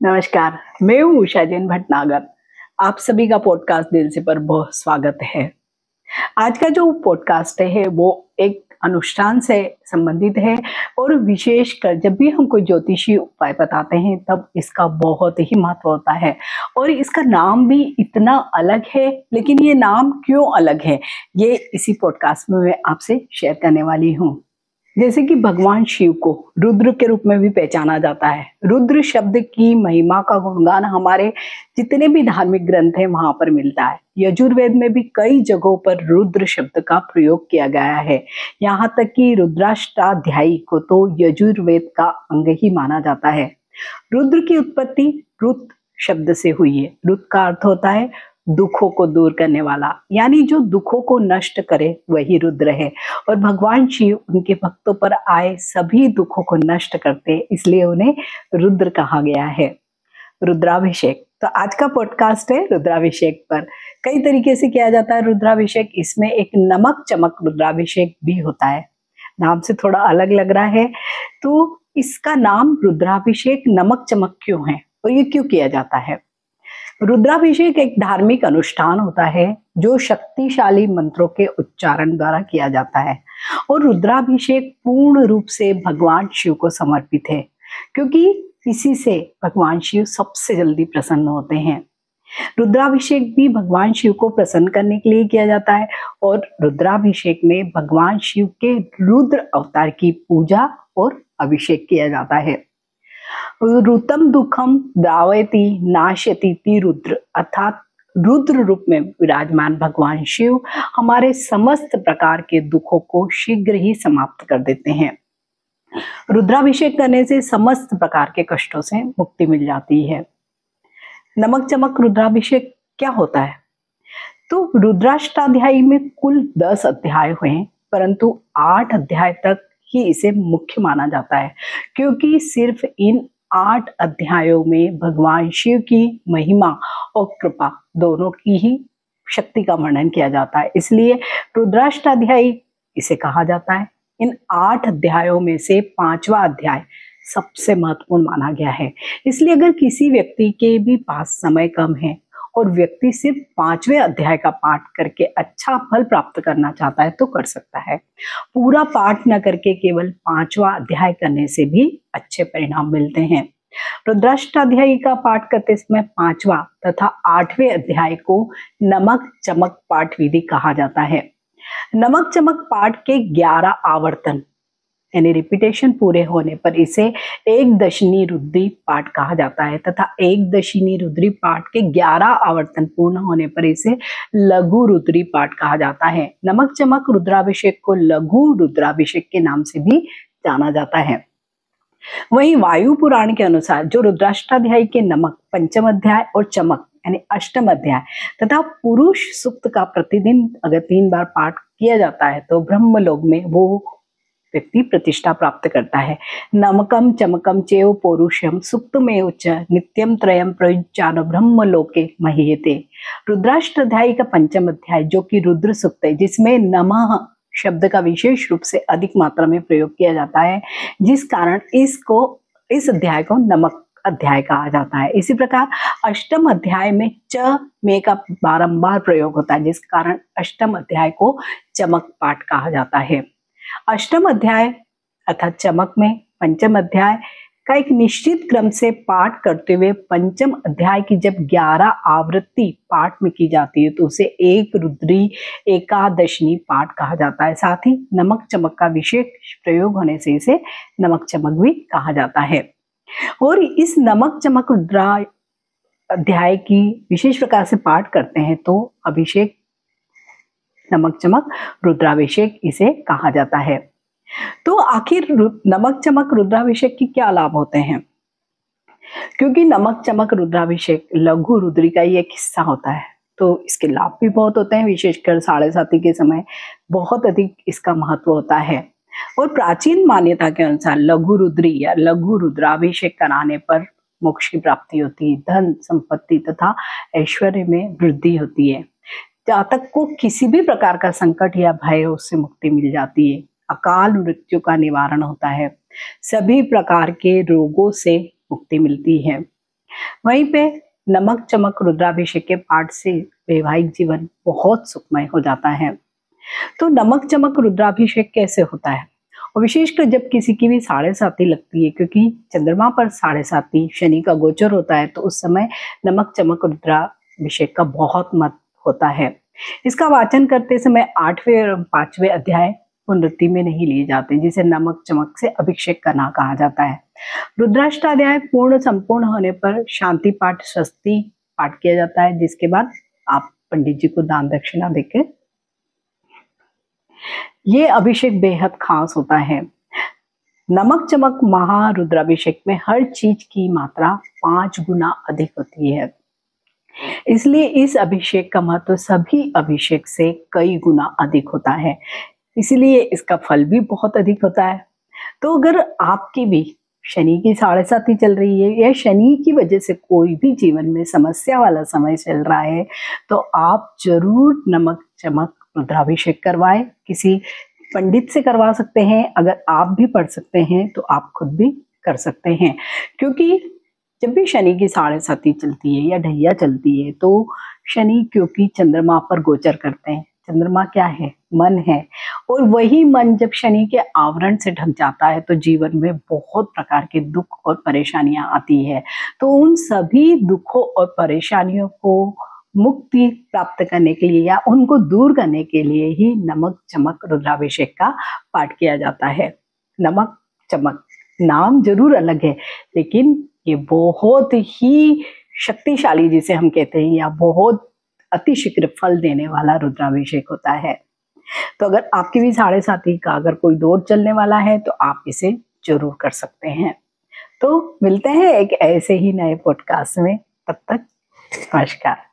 नमस्कार, मैं हूँ उषा जैन भटनागर। आप सभी का पॉडकास्ट दिल से पर बहुत स्वागत है। आज का जो पॉडकास्ट है वो एक अनुष्ठान से संबंधित है और विशेषकर जब भी हम कोई ज्योतिषी उपाय बताते हैं तब इसका बहुत ही महत्व होता है। और इसका नाम भी इतना अलग है, लेकिन ये नाम क्यों अलग है ये इसी पॉडकास्ट में मैं आपसे शेयर करने वाली हूँ। जैसे कि भगवान शिव को रुद्र के रूप में भी पहचाना जाता है। रुद्र शब्द की महिमा का गुणगान हमारे जितने भी धार्मिक ग्रंथ हैं वहां पर मिलता है। यजुर्वेद में भी कई जगहों पर रुद्र शब्द का प्रयोग किया गया है। यहाँ तक कि रुद्राष्टाध्यायी को तो यजुर्वेद का अंग ही माना जाता है। रुद्र की उत्पत्ति रुत शब्द से हुई है। रुत का अर्थ होता है दुखों को दूर करने वाला, यानी जो दुखों को नष्ट करे वही रुद्र है। और भगवान शिव उनके भक्तों पर आए सभी दुखों को नष्ट करते हैं, इसलिए उन्हें रुद्र कहा गया है। रुद्राभिषेक, तो आज का पॉडकास्ट है रुद्राभिषेक पर। कई तरीके से किया जाता है रुद्राभिषेक। इसमें एक नमक चमक रुद्राभिषेक भी होता है। नाम से थोड़ा अलग लग रहा है, तो इसका नाम रुद्राभिषेक नमक चमक क्यों है और ये क्यों किया जाता है? रुद्राभिषेक एक धार्मिक अनुष्ठान होता है जो शक्तिशाली मंत्रों के उच्चारण द्वारा किया जाता है। और रुद्राभिषेक पूर्ण रूप से भगवान शिव को समर्पित है, क्योंकि इसी से भगवान शिव सबसे जल्दी प्रसन्न होते हैं। रुद्राभिषेक भी भगवान शिव को प्रसन्न करने के लिए किया जाता है। और रुद्राभिषेक में भगवान शिव के रुद्र अवतार की पूजा और अभिषेक किया जाता है। रुतम दुखम द्रावयति नाशयति रुद्र, अर्थात रुद्र रूप में विराजमान भगवान शिव हमारे समस्त प्रकार के दुखों को शीघ्र ही समाप्त कर देते हैं। रुद्राभिषेक करने से समस्त प्रकार के कष्टों से मुक्ति मिल जाती है। नमक चमक रुद्राभिषेक क्या होता है? तो रुद्राष्टाध्यायी में कुल 10 अध्याय हुए, परंतु 8 अध्याय तक ही इसे मुख्य माना जाता है, क्योंकि सिर्फ इन 8 अध्यायों में भगवान शिव की महिमा और कृपा दोनों की ही शक्ति का वर्णन किया जाता है, इसलिए रुद्राष्टाध्यायी इसे कहा जाता है। इन 8 अध्यायों में से 5वां अध्याय सबसे महत्वपूर्ण माना गया है। इसलिए अगर किसी व्यक्ति के भी पास समय कम है और व्यक्ति सिर्फ 5वें अध्याय का पाठ करके अच्छा फल प्राप्त करना चाहता है तो कर सकता है। पूरा पाठ न करके केवल 5वां अध्याय करने से भी अच्छे परिणाम मिलते हैं। रुद्राष्टाध्यायी का पाठ करते समय 5वां तथा 8वें अध्याय को नमक चमक पाठ विधि कहा जाता है। नमक चमक पाठ के 11 आवर्तन यानी रिपीटेशन पूरे होने पर इसे एक दशनी रुद्री पाठ कहा जाता है, तथा एक दशनी रुद्री पाठ के 11 आवर्तन पूर्ण होने पर इसे लघु रुद्री पाठ कहा जाता है। नमक चमक रुद्राभिषेक को लघु रुद्राभिषेक के नाम से भी जाना जाता है। वहीं वायु पुराण के अनुसार जो रुद्राष्टाध्यायी के नमक पंचम अध्याय और चमक यानी अष्टम अध्याय तथा पुरुष सूक्त का प्रतिदिन अगर 3 बार पाठ किया जाता है तो ब्रह्मलोक में वो व्यक्ति प्रतिष्ठा प्राप्त करता है। नमकम चमकम चेव पौरुषम सुक्तमेव च नित्यम त्रयम प्रयुज्यान ब्रह्मलोके महीयते। रुद्राष्टाध्यायी का पंचम अध्याय जो कि रुद्र सूक्त है, जिसमें नमः शब्द का विशेष रूप से अधिक मात्रा में प्रयोग किया जाता है, जिस कारण इस अध्याय को नमक अध्याय कहा जाता है। इसी प्रकार अष्टम अध्याय में च में का बारंबार प्रयोग होता है, जिस कारण अष्टम अध्याय को चमक पाठ कहा जाता है। अष्टम अध्याय अर्थात चमक में पंचम अध्याय का एक निश्चित क्रम से पाठ करते हुए पंचम अध्याय की जब 11 आवृत्ति पाठ में की जाती है तो उसे एक रुद्री एकादशनी पाठ कहा जाता है। साथ ही नमक चमक का विशेष प्रयोग होने से इसे नमक चमक भी कहा जाता है। और इस नमक चमक रुद्रा अध्याय की विशेष प्रकार से पाठ करते हैं तो अभिषेक नमक चमक रुद्राभिषेक इसे कहा जाता है। तो आखिर नमक चमक रुद्राभिषेक की क्या लाभ होते हैं? क्योंकि नमक चमक रुद्राभिषेक लघु रुद्री का ही एक हिस्सा होता है तो इसके लाभ भी बहुत होते हैं। विशेषकर 7:30 के समय बहुत अधिक इसका महत्व होता है। और प्राचीन मान्यता के अनुसार लघु रुद्री या लघु रुद्राभिषेक कराने पर मोक्ष की प्राप्ति होती है, धन संपत्ति तथा ऐश्वर्य में वृद्धि होती है। जातक को किसी भी प्रकार का संकट या भय उससे मुक्ति मिल जाती है। अकाल मृत्यु का निवारण होता है। सभी प्रकार के रोगों से मुक्ति मिलती है। वहीं पे नमक चमक रुद्राभिषेक के पाठ से वैवाहिक जीवन बहुत सुखमय हो जाता है। तो नमक चमक रुद्राभिषेक कैसे होता है? और विशेषकर जब किसी की भी साढ़े साती लगती है, क्योंकि चंद्रमा पर साढ़े साती शनि का गोचर होता है, तो उस समय नमक चमक रुद्राभिषेक का बहुत महत्व होता है। इसका वाचन करते समय 8वें और 5वें अध्याय पुनरुक्ति में नहीं लिए जाते, जिसे नमक चमक से अभिषेक करना कहा जाता है। रुद्राष्टाध्याय पूर्ण संपूर्ण होने पर शांति पाठ स्वस्ति पाठ किया जाता है, जिसके बाद आप पंडित जी को दान दक्षिणा देकर ये अभिषेक बेहद खास होता है। नमक चमक महारुद्राभिषेक में हर चीज की मात्रा 5 गुना अधिक होती है, इसलिए इस अभिषेक का महत्व सभी अभिषेक से कई गुना अधिक होता है, इसलिए इसका फल भी बहुत अधिक होता है। तो अगर आपकी भी शनि की साढ़े साती चल रही है या शनि की वजह से कोई भी जीवन में समस्या वाला समय चल रहा है, तो आप जरूर नमक चमक रुद्राभिषेक करवाएं। किसी पंडित से करवा सकते हैं, अगर आप भी पढ़ सकते हैं तो आप खुद भी कर सकते हैं। क्योंकि जब भी शनि की साढ़े साती चलती है या ढैया चलती है, तो शनि क्योंकि चंद्रमा पर गोचर करते हैं, चंद्रमा क्या है? मन है, और वही मन जब शनि के आवरण से ढक जाता है तो जीवन में बहुत प्रकार के दुख और परेशानियां आती है। तो उन सभी दुखों और परेशानियों को मुक्ति प्राप्त करने के लिए या उनको दूर करने के लिए ही नमक चमक रुद्राभिषेक का पाठ किया जाता है। नमक चमक नाम जरूर अलग है, लेकिन ये बहुत ही शक्तिशाली, जिसे हम कहते हैं, या बहुत अतिशीघ्र फल देने वाला रुद्राभिषेक होता है। तो अगर आपकी भी साढ़े साती का अगर कोई दौर चलने वाला है तो आप इसे जरूर कर सकते हैं। तो मिलते हैं एक ऐसे ही नए पॉडकास्ट में, तब तक नमस्कार।